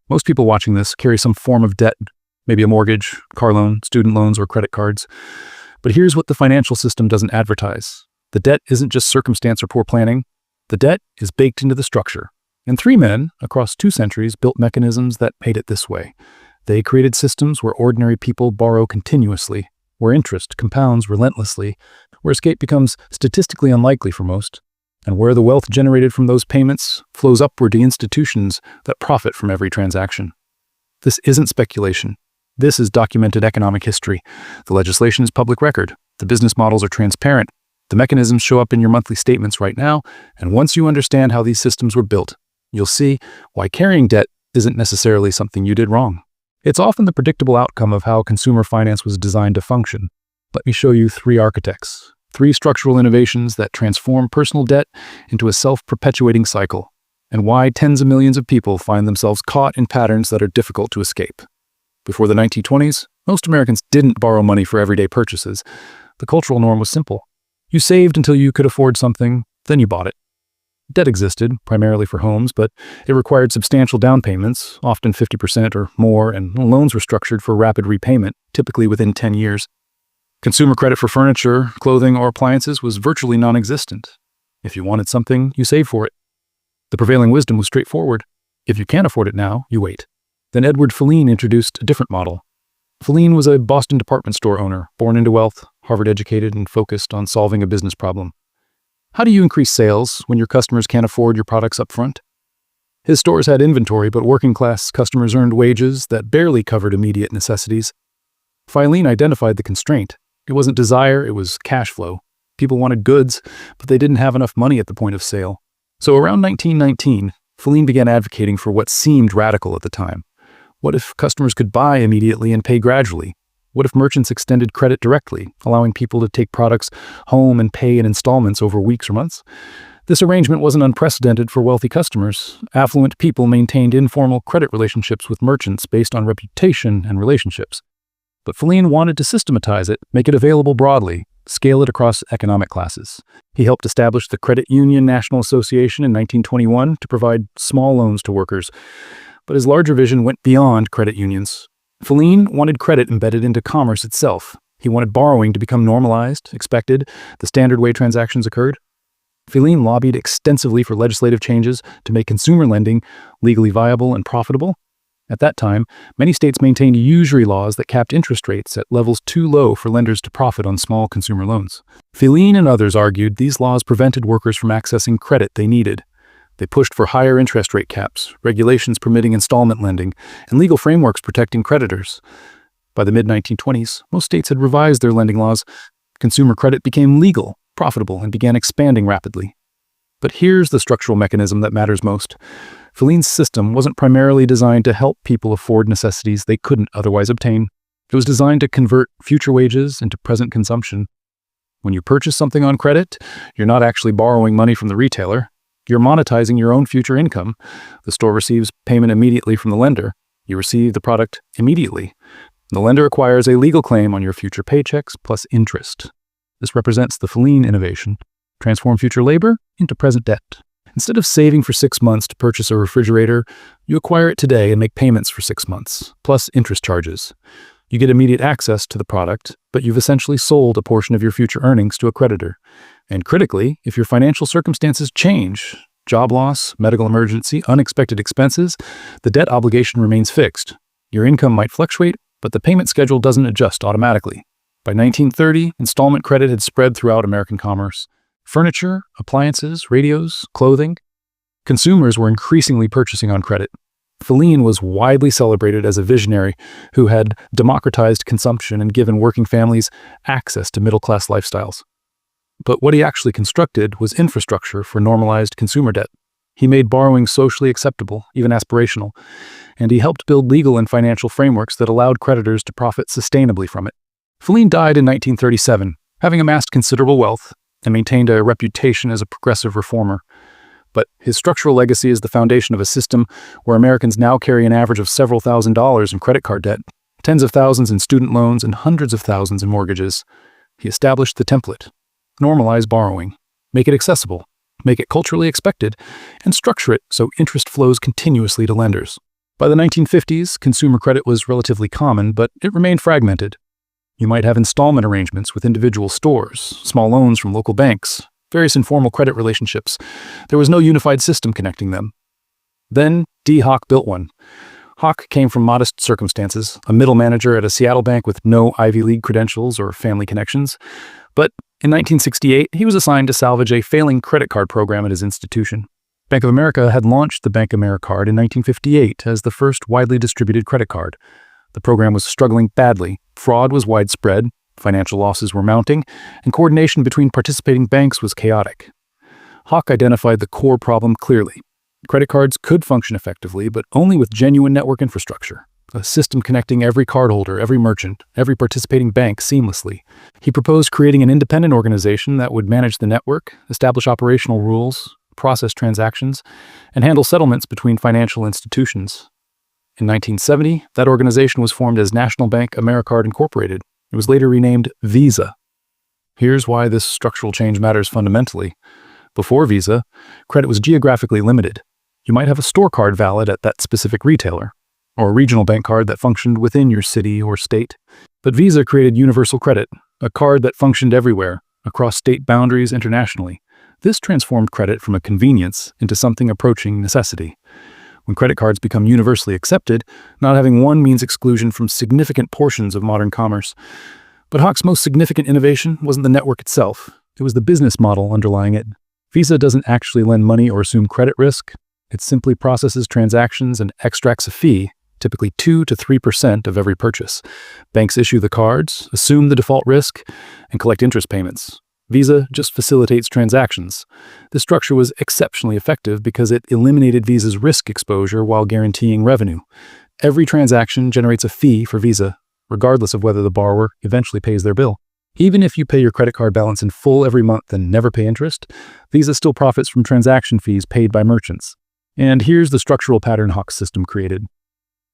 Most people watching this carry some form of debt, maybe a mortgage, car loan, student loans, or credit cards. But here's what the financial system doesn't advertise. The debt isn't just circumstance or poor planning. The debt is baked into the structure. And 3 men, across 2 centuries, built mechanisms that made it this way. They created systems where ordinary people borrow continuously, where interest compounds relentlessly, where escape becomes statistically unlikely for most, and where the wealth generated from those payments flows upward to institutions that profit from every transaction. This isn't speculation. This is documented economic history. The legislation is public record. The business models are transparent. The mechanisms show up in your monthly statements right now, and once you understand how these systems were built, you'll see why carrying debt isn't necessarily something you did wrong. It's often the predictable outcome of how consumer finance was designed to function. Let me show you 3 architects, 3 structural innovations that transform personal debt into a self-perpetuating cycle, and why tens of millions of people find themselves caught in patterns that are difficult to escape. Before the 1920s, most Americans didn't borrow money for everyday purchases. The cultural norm was simple. You saved until you could afford something, then you bought it. Debt existed, primarily for homes, but it required substantial down payments, often 50% or more, and loans were structured for rapid repayment, typically within 10 years. Consumer credit for furniture, clothing, or appliances was virtually non-existent. If you wanted something, you saved for it. The prevailing wisdom was straightforward. If you can't afford it now, you wait. Then Edward Filene introduced a different model. Filene was a Boston department store owner, born into wealth, Harvard-educated, and focused on solving a business problem. How do you increase sales when your customers can't afford your products up front? His stores had inventory, but working-class customers earned wages that barely covered immediate necessities. Filene identified the constraint. It wasn't desire, it was cash flow. People wanted goods, but they didn't have enough money at the point of sale. So around 1919, Filene began advocating for what seemed radical at the time. What if customers could buy immediately and pay gradually? What if merchants extended credit directly, allowing people to take products home and pay in installments over weeks or months? This arrangement wasn't unprecedented for wealthy customers. Affluent people maintained informal credit relationships with merchants based on reputation and relationships. But Filene wanted to systematize it, make it available broadly, scale it across economic classes. He helped establish the Credit Union National Association in 1921 to provide small loans to workers. But his larger vision went beyond credit unions. Filene wanted credit embedded into commerce itself. He wanted borrowing to become normalized, expected, the standard way transactions occurred. Filene lobbied extensively for legislative changes to make consumer lending legally viable and profitable. At that time, many states maintained usury laws that capped interest rates at levels too low for lenders to profit on small consumer loans. Filene and others argued these laws prevented workers from accessing credit they needed. They pushed for higher interest rate caps, regulations permitting installment lending, and legal frameworks protecting creditors. By the mid-1920s, most states had revised their lending laws. Consumer credit became legal, profitable, and began expanding rapidly. But here's the structural mechanism that matters most. Filene's system wasn't primarily designed to help people afford necessities they couldn't otherwise obtain. It was designed to convert future wages into present consumption. When you purchase something on credit, you're not actually borrowing money from the retailer. You're monetizing your own future income. The store receives payment immediately from the lender. You receive the product immediately. The lender acquires a legal claim on your future paychecks plus interest. This represents the Filene innovation. Transform future labor into present debt. Instead of saving for 6 months to purchase a refrigerator, you acquire it today and make payments for 6 months, plus interest charges. You get immediate access to the product, but you've essentially sold a portion of your future earnings to a creditor. And critically, if your financial circumstances change, job loss, medical emergency, unexpected expenses, the debt obligation remains fixed. Your income might fluctuate, but the payment schedule doesn't adjust automatically. By 1930, installment credit had spread throughout American commerce. Furniture, appliances, radios, clothing. Consumers were increasingly purchasing on credit. Filene was widely celebrated as a visionary who had democratized consumption and given working families access to middle-class lifestyles. But what he actually constructed was infrastructure for normalized consumer debt. He made borrowing socially acceptable, even aspirational, and he helped build legal and financial frameworks that allowed creditors to profit sustainably from it. Filene died in 1937, having amassed considerable wealth and maintained a reputation as a progressive reformer. But his structural legacy is the foundation of a system where Americans now carry an average of several $1,000s in credit card debt, tens of thousands in student loans, and hundreds of thousands in mortgages. He established the template. Normalize borrowing. Make it accessible. Make it culturally expected. And structure it so interest flows continuously to lenders. By the 1950s, consumer credit was relatively common, but it remained fragmented. You might have installment arrangements with individual stores, small loans from local banks, various informal credit relationships. There was no unified system connecting them. Then D. Hock built one. Hock came from modest circumstances, a middle manager at a Seattle bank with no Ivy League credentials or family connections. But in 1968, he was assigned to salvage a failing credit card program at his institution. Bank of America had launched the Bank AmeriCard in 1958 as the first widely distributed credit card. The program was struggling badly, fraud was widespread, financial losses were mounting, and coordination between participating banks was chaotic. Hock identified the core problem clearly. Credit cards could function effectively, but only with genuine network infrastructure, a system connecting every cardholder, every merchant, every participating bank seamlessly. He proposed creating an independent organization that would manage the network, establish operational rules, process transactions, and handle settlements between financial institutions. In 1970, that organization was formed as National Bank AmeriCard Incorporated. It was later renamed Visa. Here's why this structural change matters fundamentally. Before Visa, credit was geographically limited. You might have a store card valid at that specific retailer, or a regional bank card that functioned within your city or state. But Visa created universal credit, a card that functioned everywhere, across state boundaries internationally. This transformed credit from a convenience into something approaching necessity. When credit cards become universally accepted, not having one means exclusion from significant portions of modern commerce. But Hock's most significant innovation wasn't the network itself. It was the business model underlying it. Visa doesn't actually lend money or assume credit risk. It simply processes transactions and extracts a fee, typically 2 to 3% of every purchase. Banks issue the cards, assume the default risk, and collect interest payments. Visa just facilitates transactions. This structure was exceptionally effective because it eliminated Visa's risk exposure while guaranteeing revenue. Every transaction generates a fee for Visa, regardless of whether the borrower eventually pays their bill. Even if you pay your credit card balance in full every month and never pay interest, Visa still profits from transaction fees paid by merchants. And here's the structural pattern Hock's system created.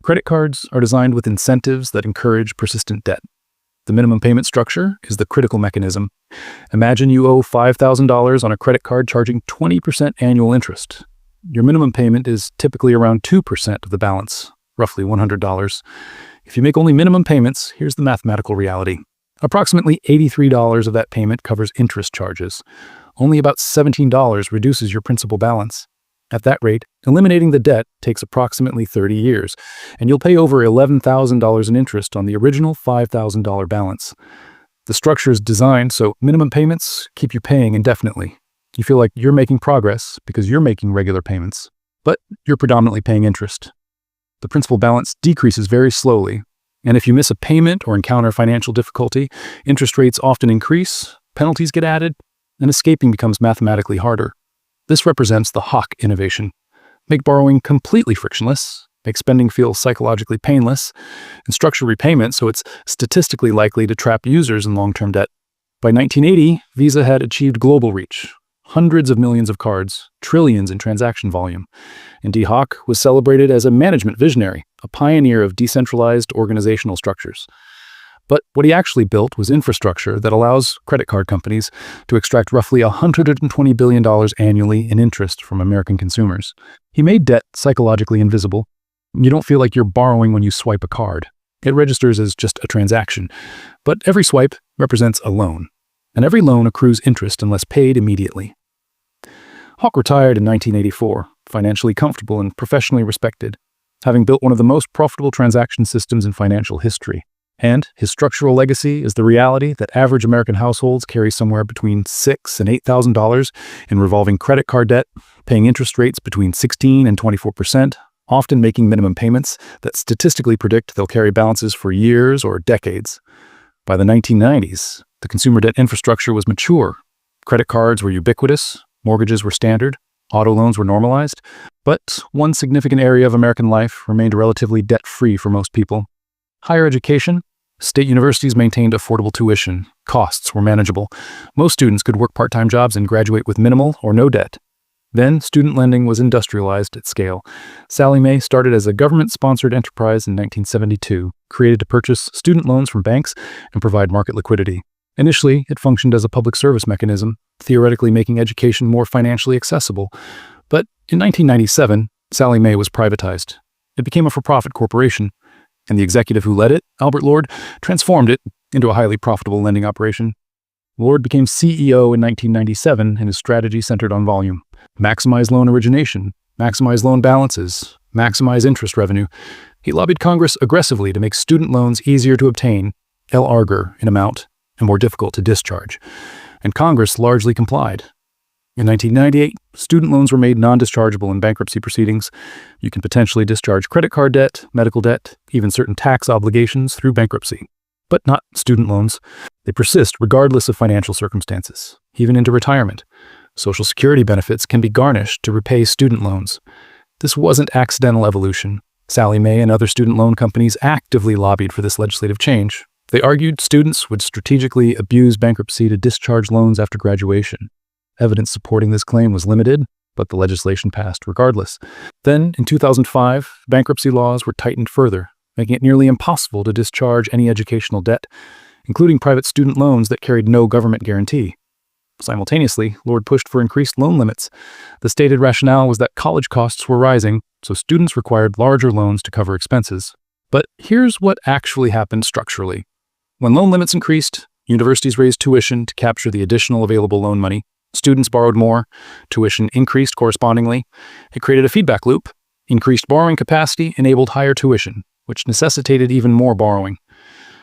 Credit cards are designed with incentives that encourage persistent debt. The minimum payment structure is the critical mechanism. Imagine you owe $5,000 on a credit card charging 20% annual interest. Your minimum payment is typically around 2% of the balance, roughly $100. If you make only minimum payments, here's the mathematical reality. Approximately $83 of that payment covers interest charges. Only about $17 reduces your principal balance. At that rate, eliminating the debt takes approximately 30 years, and you'll pay over $11,000 in interest on the original $5,000 balance. The structure is designed so minimum payments keep you paying indefinitely. You feel like you're making progress because you're making regular payments, but you're predominantly paying interest. The principal balance decreases very slowly, and if you miss a payment or encounter financial difficulty, interest rates often increase, penalties get added, and escaping becomes mathematically harder. This represents the Hock innovation. Make borrowing completely frictionless, make spending feel psychologically painless, and structure repayment so it's statistically likely to trap users in long-term debt. By 1980, Visa had achieved global reach. Hundreds of millions of cards, trillions in transaction volume. And D. Hock was celebrated as a management visionary, a pioneer of decentralized organizational structures. But what he actually built was infrastructure that allows credit card companies to extract roughly $120 billion annually in interest from American consumers. He made debt psychologically invisible. You don't feel like you're borrowing when you swipe a card. It registers as just a transaction. But every swipe represents a loan, and every loan accrues interest unless paid immediately. Hock retired in 1984, financially comfortable and professionally respected, having built one of the most profitable transaction systems in financial history. And his structural legacy is the reality that average American households carry somewhere between $6,000 and $8,000 in revolving credit card debt, paying interest rates between 16% and 24%, often making minimum payments that statistically predict they'll carry balances for years or decades. By the 1990s, the consumer debt infrastructure was mature. Credit cards were ubiquitous, mortgages were standard, auto loans were normalized, but one significant area of American life remained relatively debt-free for most people. Higher education. State universities maintained affordable tuition. Costs were manageable. Most students could work part-time jobs and graduate with minimal or no debt. Then, student lending was industrialized at scale. Sallie Mae started as a government-sponsored enterprise in 1972, created to purchase student loans from banks and provide market liquidity. Initially, it functioned as a public service mechanism, theoretically making education more financially accessible. But in 1997, Sallie Mae was privatized. It became a for-profit corporation, and the executive who led it, Albert Lord, transformed it into a highly profitable lending operation. Lord became CEO in 1997, and his strategy centered on volume. Maximize loan origination, maximize loan balances, maximize interest revenue. He lobbied Congress aggressively to make student loans easier to obtain, larger in amount, and more difficult to discharge. And Congress largely complied. In 1998, student loans were made non-dischargeable in bankruptcy proceedings. You can potentially discharge credit card debt, medical debt, even certain tax obligations through bankruptcy. But not student loans. They persist regardless of financial circumstances, even into retirement. Social Security benefits can be garnished to repay student loans. This wasn't accidental evolution. Sallie Mae and other student loan companies actively lobbied for this legislative change. They argued students would strategically abuse bankruptcy to discharge loans after graduation. Evidence supporting this claim was limited, but the legislation passed regardless. Then, in 2005, bankruptcy laws were tightened further, making it nearly impossible to discharge any educational debt, including private student loans that carried no government guarantee. Simultaneously, Lord pushed for increased loan limits. The stated rationale was that college costs were rising, so students required larger loans to cover expenses. But here's what actually happened structurally. When loan limits increased, universities raised tuition to capture the additional available loan money. Students borrowed more, tuition increased correspondingly. It created a feedback loop. Increased borrowing capacity enabled higher tuition, which necessitated even more borrowing.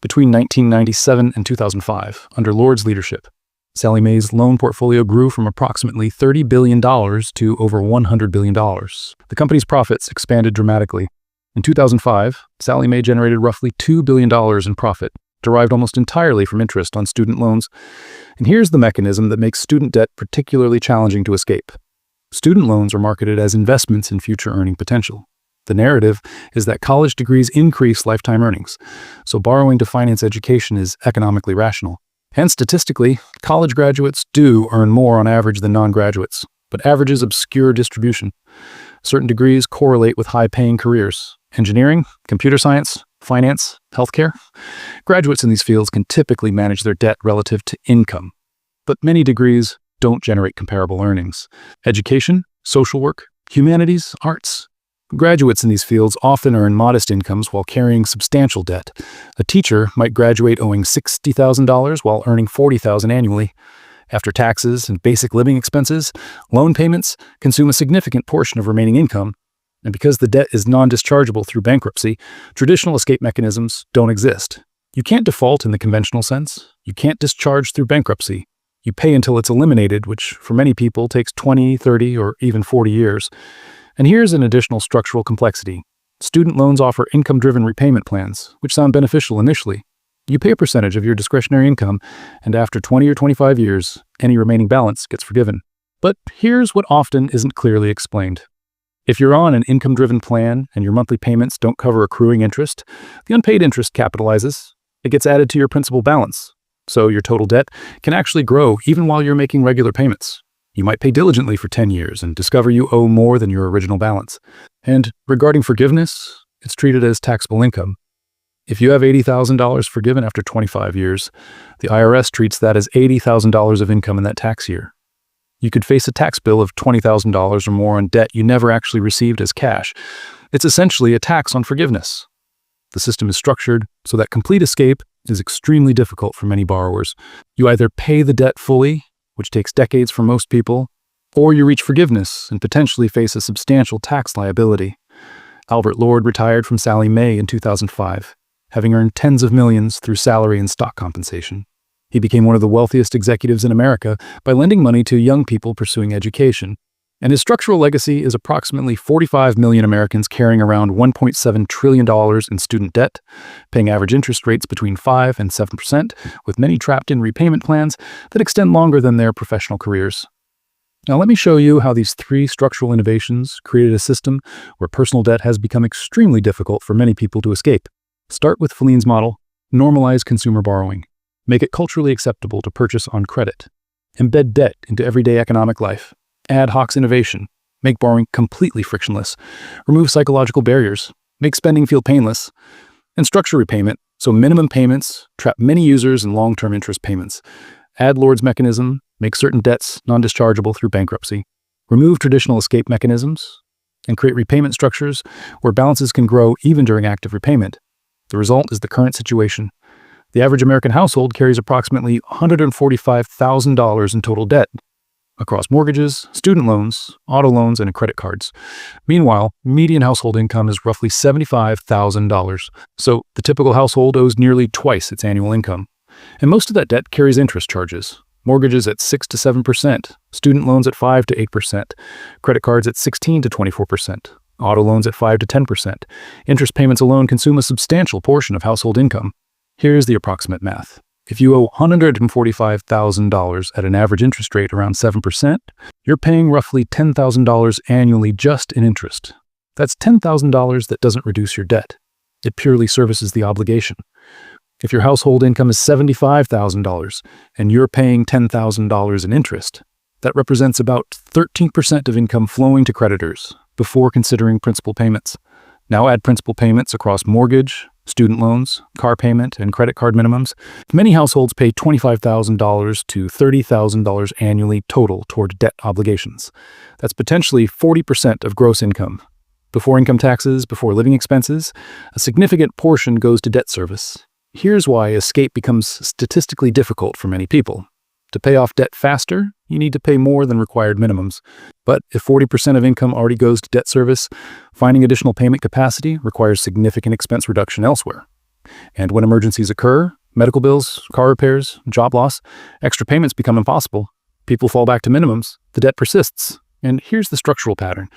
Between 1997 and 2005, under Lord's leadership, Sallie Mae's loan portfolio grew from approximately $30 billion to over $100 billion. The company's profits expanded dramatically. In 2005, Sallie Mae generated roughly $2 billion in profit, derived almost entirely from interest on student loans. And here's the mechanism that makes student debt particularly challenging to escape. Student loans are marketed as investments in future earning potential. The narrative is that college degrees increase lifetime earnings, so borrowing to finance education is economically rational. And statistically, college graduates do earn more on average than non-graduates, but averages obscure distribution. Certain degrees correlate with high-paying careers. Engineering, computer science, finance, healthcare. Graduates in these fields can typically manage their debt relative to income, but many degrees don't generate comparable earnings. Education, social work, humanities, arts. Graduates in these fields often earn modest incomes while carrying substantial debt. A teacher might graduate owing $60,000 while earning $40,000 annually. After taxes and basic living expenses, loan payments consume a significant portion of remaining income. And because the debt is non-dischargeable through bankruptcy, traditional escape mechanisms don't exist. You can't default in the conventional sense. You can't discharge through bankruptcy. You pay until it's eliminated, which for many people takes 20, 30, or even 40 years. And here's an additional structural complexity. Student loans offer income-driven repayment plans, which sound beneficial initially. You pay a percentage of your discretionary income, and after 20 or 25 years, any remaining balance gets forgiven. But here's what often isn't clearly explained. If you're on an income-driven plan and your monthly payments don't cover accruing interest, the unpaid interest capitalizes. It gets added to your principal balance. So your total debt can actually grow even while you're making regular payments. You might pay diligently for 10 years and discover you owe more than your original balance. And regarding forgiveness, it's treated as taxable income. If you have $80,000 forgiven after 25 years, the IRS treats that as $80,000 of income in that tax year. You could face a tax bill of $20,000 or more on debt you never actually received as cash. It's essentially a tax on forgiveness. The system is structured so that complete escape is extremely difficult for many borrowers. You either pay the debt fully, which takes decades for most people, or you reach forgiveness and potentially face a substantial tax liability. Albert Lord retired from Sallie Mae in 2005, having earned tens of millions through salary and stock compensation. He became one of the wealthiest executives in America by lending money to young people pursuing education. And his structural legacy is approximately 45 million Americans carrying around $1.7 trillion in student debt, paying average interest rates between 5 and 7%, with many trapped in repayment plans that extend longer than their professional careers. Now let me show you how these three structural innovations created a system where personal debt has become extremely difficult for many people to escape. Start with Feline's model, normalize consumer borrowing. Make it culturally acceptable to purchase on credit. Embed debt into everyday economic life. Ad hoc innovation. Make borrowing completely frictionless. Remove psychological barriers. Make spending feel painless. And structure repayment, so minimum payments trap many users in long-term interest payments. Add Lord's mechanism. Make certain debts non-dischargeable through bankruptcy. Remove traditional escape mechanisms. and create repayment structures where balances can grow even during active repayment. The result is the current situation. The average American household carries approximately $145,000 in total debt across mortgages, student loans, auto loans, and credit cards. Meanwhile, median household income is roughly $75,000, so the typical household owes nearly twice its annual income. And most of that debt carries interest charges. Mortgages at 6 to 7%, student loans at 5 to 8%, credit cards at 16 to 24%, auto loans at 5 to 10%. Interest payments alone consume a substantial portion of household income. Here's the approximate math. If you owe $145,000 at an average interest rate around 7%, you're paying roughly $10,000 annually just in interest. That's $10,000 that doesn't reduce your debt. It purely services the obligation. If your household income is $75,000 and you're paying $10,000 in interest, that represents about 13% of income flowing to creditors before considering principal payments. Now add principal payments across mortgage, student loans, car payment, and credit card minimums. Many households pay $25,000 to $30,000 annually total toward debt obligations. That's potentially 40% of gross income. Before income taxes, before living expenses, a significant portion goes to debt service. Here's why escape becomes statistically difficult for many people. To pay off debt faster, you need to pay more than required minimums. But if 40% of income already goes to debt service, finding additional payment capacity requires significant expense reduction elsewhere. And when emergencies occur, medical bills, car repairs, job loss, extra payments become impossible. People fall back to minimums. The debt persists. And here's the structural pattern.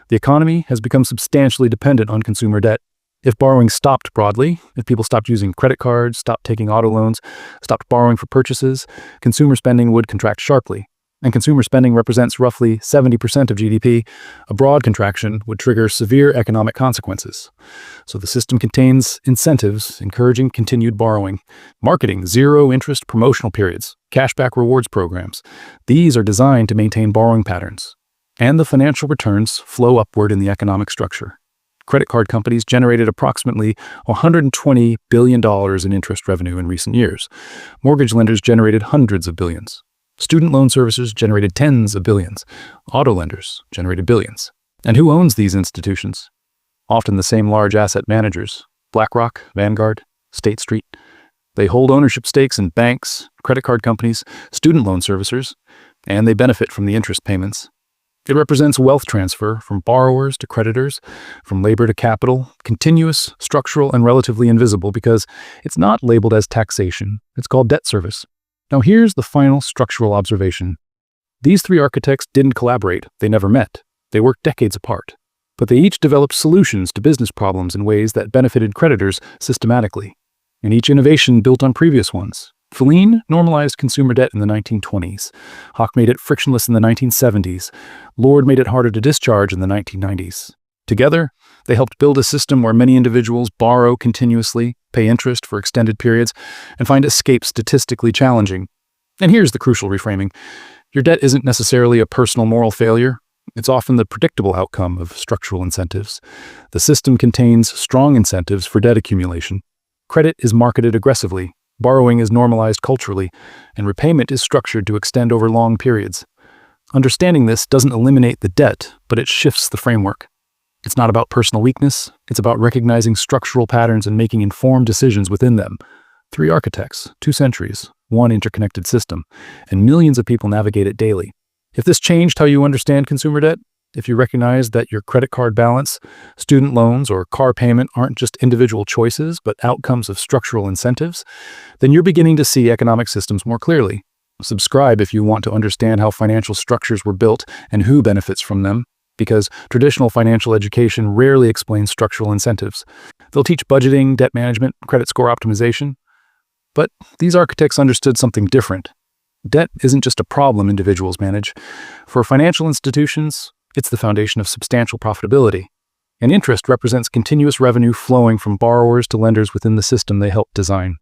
The economy has become substantially dependent on consumer debt. If borrowing stopped broadly, if people stopped using credit cards, stopped taking auto loans, stopped borrowing for purchases, consumer spending would contract sharply. And consumer spending represents roughly 70% of GDP. A broad contraction would trigger severe economic consequences. So the system contains incentives encouraging continued borrowing, marketing zero-interest promotional periods, cashback rewards programs. These are designed to maintain borrowing patterns. And the financial returns flow upward in the economic structure. Credit card companies generated approximately $120 billion in interest revenue in recent years. Mortgage lenders generated hundreds of billions. Student loan servicers generated tens of billions. Auto lenders generated billions. And who owns these institutions? Often the same large asset managers: BlackRock, Vanguard, State Street. They hold ownership stakes in banks, credit card companies, student loan servicers, and they benefit from the interest payments. It represents wealth transfer from borrowers to creditors, from labor to capital, continuous, structural, and relatively invisible because it's not labeled as taxation. It's called debt service. Now here's the final structural observation. These three architects didn't collaborate. They never met. They worked decades apart. But they each developed solutions to business problems in ways that benefited creditors systematically. And each innovation built on previous ones. Feline normalized consumer debt in the 1920s. Hawk made it frictionless in the 1970s. Lord made it harder to discharge in the 1990s. Together, they helped build a system where many individuals borrow continuously, pay interest for extended periods, and find escape statistically challenging. And here's the crucial reframing. Your debt isn't necessarily a personal moral failure. It's often the predictable outcome of structural incentives. The system contains strong incentives for debt accumulation. Credit is marketed aggressively. Borrowing is normalized culturally, and repayment is structured to extend over long periods. Understanding this doesn't eliminate the debt, but it shifts the framework. It's not about personal weakness, it's about recognizing structural patterns and making informed decisions within them. 3 architects, 2 centuries, 1 interconnected system, and millions of people navigate it daily. If this changed how you understand consumer debt, if you recognize that your credit card balance, student loans, or car payment aren't just individual choices, but outcomes of structural incentives, then you're beginning to see economic systems more clearly. Subscribe if you want to understand how financial structures were built and who benefits from them, because traditional financial education rarely explains structural incentives. They'll teach budgeting, debt management, credit score optimization. But these architects understood something different. Debt isn't just a problem individuals manage. For financial institutions, it's the foundation of substantial profitability. And interest represents continuous revenue flowing from borrowers to lenders within the system they helped design.